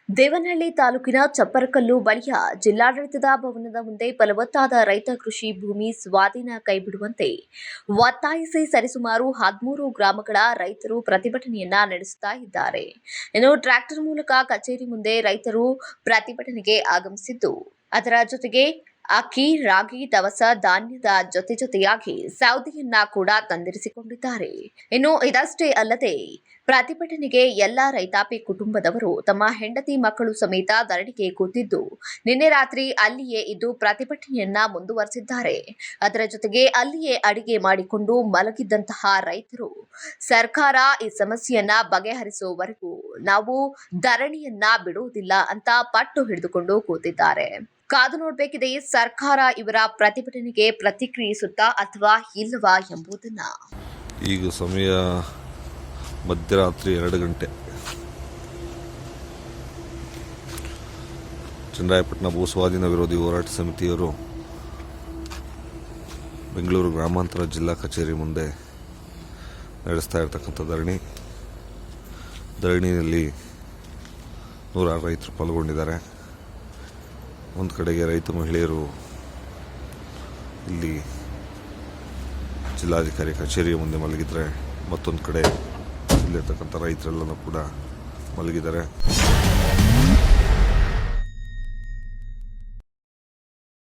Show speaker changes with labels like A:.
A: ದೇವನಹಳ್ಳಿ ತಾಲೂಕಿನ ಚಪ್ಪರಕಲ್ಲು ಬಳಿಯ ಜಿಲ್ಲಾಡಳಿತದ ಭವನದ ಮುಂದೆ ಫಲವತ್ತಾದ ರೈತ ಕೃಷಿ ಭೂಮಿ ಸ್ವಾಧೀನ ಕೈಬಿಡುವಂತೆ ಒತ್ತಾಯಿಸಿ ಸರಿಸುಮಾರು 13 ಗ್ರಾಮಗಳ ರೈತರು ಪ್ರತಿಭಟನೆಯನ್ನ ನಡೆಸುತ್ತಾ ಇದ್ದಾರೆ. ಇನ್ನು ಟ್ರ್ಯಾಕ್ಟರ್ ಮೂಲಕ ಕಚೇರಿ ಮುಂದೆ ರೈತರು ಪ್ರತಿಭಟನೆಗೆ ಆಗಮಿಸಿದ್ದು, ಅದರ ಜೊತೆಗೆ ಅಕ್ಕಿ, ರಾಗಿ, ದವಸ ಧಾನ್ಯದ ಜೊತೆಯಾಗಿ ಸೌದೆಯನ್ನ ಕೂಡ ತಂದಿರಿಸಿಕೊಂಡಿದ್ದಾರೆ. ಇನ್ನು ಇದಷ್ಟೇ ಅಲ್ಲದೆ ಪ್ರತಿಭಟನೆಗೆ ಎಲ್ಲಾ ರೈತಾಪಿ ಕುಟುಂಬದವರು ತಮ್ಮ ಹೆಂಡತಿ ಮಕ್ಕಳು ಸಮೇತ ಧರಣಿಗೆ ಕೂತಿದ್ದು, ನಿನ್ನೆ ರಾತ್ರಿ ಅಲ್ಲಿಯೇ ಇದ್ದು ಪ್ರತಿಭಟನೆಯನ್ನ ಮುಂದುವರೆಸಿದ್ದಾರೆ. ಅದರ ಜೊತೆಗೆ ಅಲ್ಲಿಯೇ ಅಡಿಗೆ ಮಾಡಿಕೊಂಡು ಮಲಗಿದ್ದಂತಹ ರೈತರು ಸರ್ಕಾರ ಈ ಸಮಸ್ಯೆಯನ್ನ ಬಗೆಹರಿಸುವವರೆಗೂ ನಾವು ಧರಣಿಯನ್ನ ಬಿಡುವುದಿಲ್ಲ ಅಂತ ಪಟ್ಟು ಹಿಡಿದುಕೊಂಡು ಕೂತಿದ್ದಾರೆ. ಕಾದು ನೋಡಬೇಕಿದೆ ಸರ್ಕಾರ ಇವರ ಪ್ರತಿಭಟನೆಗೆ ಪ್ರತಿಕ್ರಿಯಿಸುತ್ತಾ ಅಥವಾ ಇಲ್ಲವಾ ಎಂಬುದನ್ನ.
B: ಈಗ ಸಮಯ ಮಧ್ಯರಾತ್ರಿ 2 ಗಂಟೆ. ಚನ್ನರಾಯಪಟ್ಟಣ ಭೂಸ್ವಾಧೀನ ವಿರೋಧಿ ಹೋರಾಟ ಸಮಿತಿಯವರು ಬೆಂಗಳೂರು ಗ್ರಾಮಾಂತರ ಜಿಲ್ಲಾ ಕಚೇರಿ ಮುಂದೆ ನಡೆಸ್ತಾ ಇರತಕ್ಕಂಥ ಧರಣಿಯಲ್ಲಿ ನೂರಾರು ರೈತರು ಪಾಲ್ಗೊಂಡಿದ್ದಾರೆ. ಒಂದು ಕಡೆಗೆ ರೈತ ಮಹಿಳೆಯರು ಇಲ್ಲಿ ಜಿಲ್ಲಾಧಿಕಾರಿ ಕಚೇರಿಯ ಮುಂದೆ ಮಲಗಿದರೆ, ಮತ್ತೊಂದು ಕಡೆ ಇಲ್ಲಿರ್ತಕ್ಕಂಥ ರೈತರೆಲ್ಲನೂ ಕೂಡ ಮಲಗಿದ್ದಾರೆ.